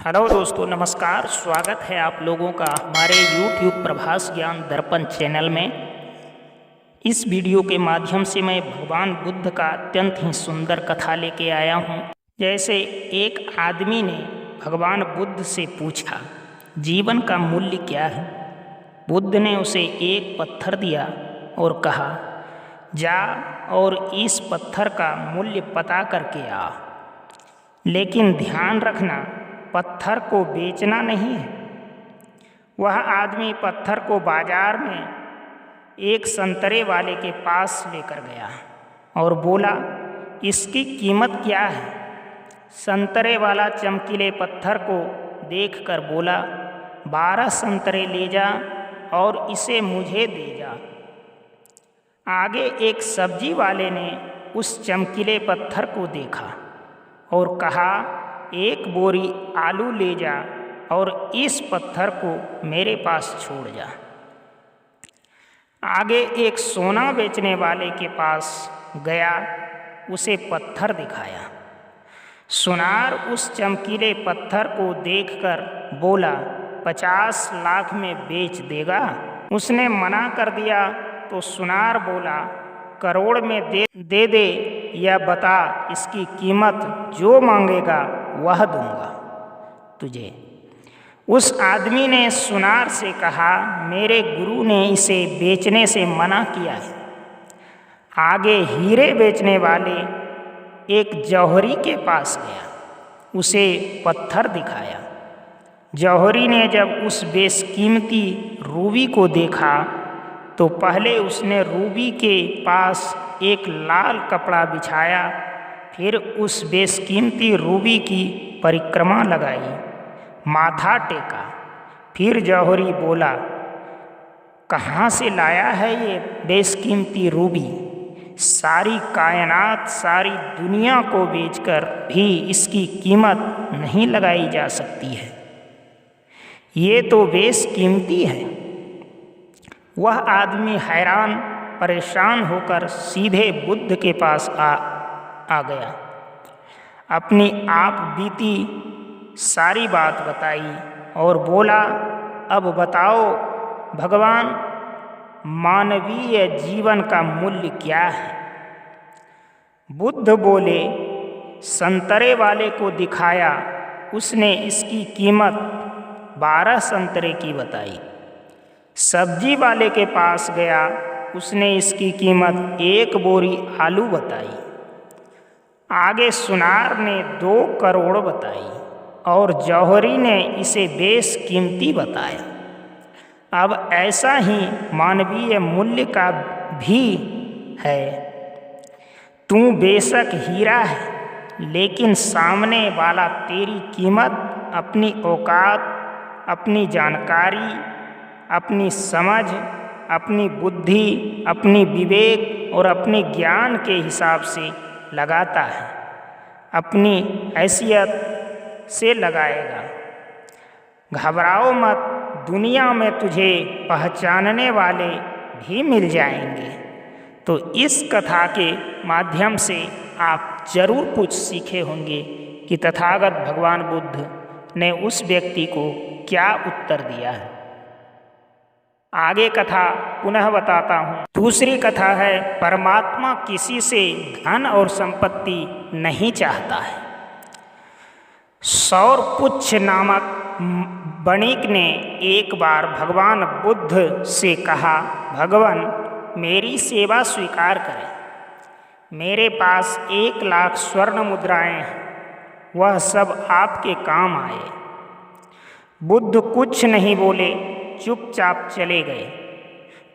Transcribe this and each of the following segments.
Hello दोस्तों, नमस्कार। स्वागत है आप लोगों का हमारे YouTube प्रभास ज्ञान दर्पण चैनल में। इस वीडियो के माध्यम से मैं भगवान बुद्ध का अत्यंत ही सुंदर कथा लेके आया हूँ। जैसे एक आदमी ने भगवान बुद्ध से पूछा, जीवन का मूल्य क्या है। बुद्ध ने उसे एक पत्थर दिया और कहा, जा और इस पत्थर का मूल्य पता करके आ, लेकिन ध्यान रखना पत्थर को बेचना नहीं है। वह आदमी पत्थर को बाजार में एक संतरे वाले के पास लेकर गया और बोला, इसकी कीमत क्या है। संतरे वाला चमकीले पत्थर को देखकर बोला, 12 संतरे ले जा और इसे मुझे दे जा। आगे एक सब्जी वाले ने उस चमकीले पत्थर को देखा और कहा, एक बोरी आलू ले जा और इस पत्थर को मेरे पास छोड़ जा। आगे एक सोना बेचने वाले के पास गया, उसे पत्थर दिखाया। सुनार उस चमकीले पत्थर को देखकर बोला, 50 लाख में बेच देगा। उसने मना कर दिया तो सुनार बोला, करोड़ में दे दे या बता, इसकी कीमत जो मांगेगा वह दूंगा तुझे। उस आदमी ने सुनार से कहा, मेरे गुरु ने इसे बेचने से मना किया है। आगे हीरे बेचने वाले एक जौहरी के पास गया, उसे पत्थर दिखाया। जौहरी ने जब उस बेशकीमती रूबी को देखा तो पहले उसने रूबी के पास एक लाल कपड़ा बिछाया, फिर उस बेशकीमती रूबी की परिक्रमा लगाई, माथा टेका। फिर जौहरी बोला, कहाँ से लाया है ये बेशकीमती रूबी। सारी कायनात, सारी दुनिया को बेचकर भी इसकी कीमत नहीं लगाई जा सकती है। ये तो बेशकीमती है। वह आदमी हैरान परेशान होकर सीधे बुद्ध के पास आ गया। अपनी आप बीती सारी बात बताई और बोला, अब बताओ भगवान, मानवीय जीवन का मूल्य क्या है। बुद्ध बोले, संतरे वाले को दिखाया, उसने इसकी कीमत 12 संतरे की बताई। सब्जी वाले के पास गया, उसने इसकी कीमत 1 बोरी आलू बताई। आगे सुनार ने 2 करोड़ बताई और जौहरी ने इसे बेशकीमती बताया। अब ऐसा ही मानवीय मूल्य का भी है। तू बेशक हीरा है, लेकिन सामने वाला तेरी कीमत अपनी औकात, अपनी जानकारी, अपनी समझ, अपनी बुद्धि, अपनी विवेक और अपने ज्ञान के हिसाब से लगाता है, अपनी हैसियत से लगाएगा। घबराओ मत, दुनिया में तुझे पहचानने वाले भी मिल जाएंगे। तो इस कथा के माध्यम से आप जरूर कुछ सीखे होंगे कि तथागत भगवान बुद्ध ने उस व्यक्ति को क्या उत्तर दिया है। आगे कथा पुनः बताता हूँ। दूसरी कथा है, परमात्मा किसी से धन और संपत्ति नहीं चाहता है। सौरपुच्छ नामक वणिक ने एक बार भगवान बुद्ध से कहा, भगवान, मेरी सेवा स्वीकार करें। मेरे पास 1 लाख स्वर्ण मुद्राएं हैं, वह सब आपके काम आए। बुद्ध कुछ नहीं बोले, चुपचाप चले गए।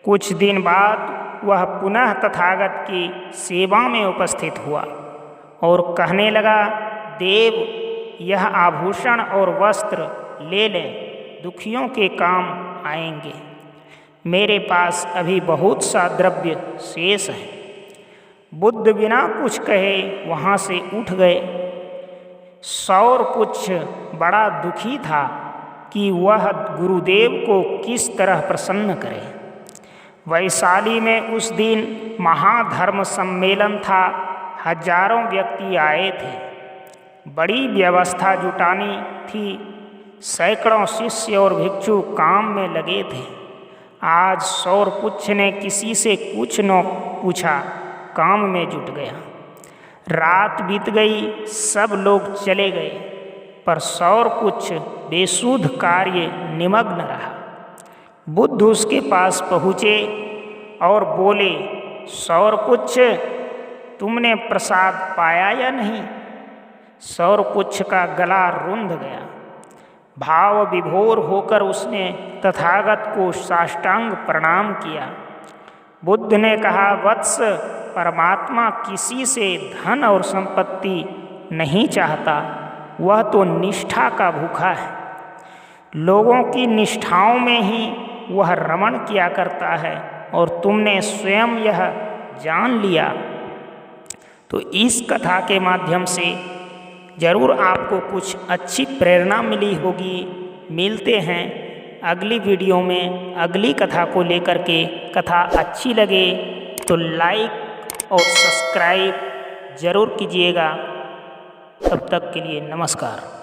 कुछ दिन बाद वह पुनः तथागत की सेवा में उपस्थित हुआ और कहने लगा, देव, यह आभूषण और वस्त्र ले लें, दुखियों के काम आएंगे। मेरे पास अभी बहुत सा द्रव्य शेष है। बुद्ध बिना कुछ कहे वहाँ से उठ गए। सौरपुच्छ बड़ा दुखी था कि वह गुरुदेव को किस तरह प्रसन्न करे। वैशाली में उस दिन महाधर्म सम्मेलन था। हजारों व्यक्ति आए थे। बड़ी व्यवस्था जुटानी थी सैकड़ों शिष्य और भिक्षु काम में लगे थे। आज सौरपुच्छ ने किसी से कुछ न पूछा, काम में जुट गया। रात बीत गई, सब लोग चले गए, पर सौरपुच्छ बेसुध कार्य निमग्न रहा। बुद्ध उसके पास पहुँचे और बोले, सौरपुच्छ, तुमने प्रसाद पाया या नहीं? सौरपुच्छ का गला रुंध गया। भाव विभोर होकर उसने तथागत को साष्टांग प्रणाम किया। बुद्ध ने कहा, वत्स, परमात्मा किसी से धन और संपत्ति नहीं चाहता, वह तो निष्ठा का भूखा है। लोगों की निष्ठाओं में ही वह रमण किया करता है और तुमने स्वयं यह जान लिया। तो इस कथा के माध्यम से जरूर आपको कुछ अच्छी प्रेरणा मिली होगी। मिलते हैं अगली वीडियो में अगली कथा को लेकर के। कथा अच्छी लगे तो लाइक और सब्सक्राइब जरूर कीजिएगा। तब तक के लिए नमस्कार।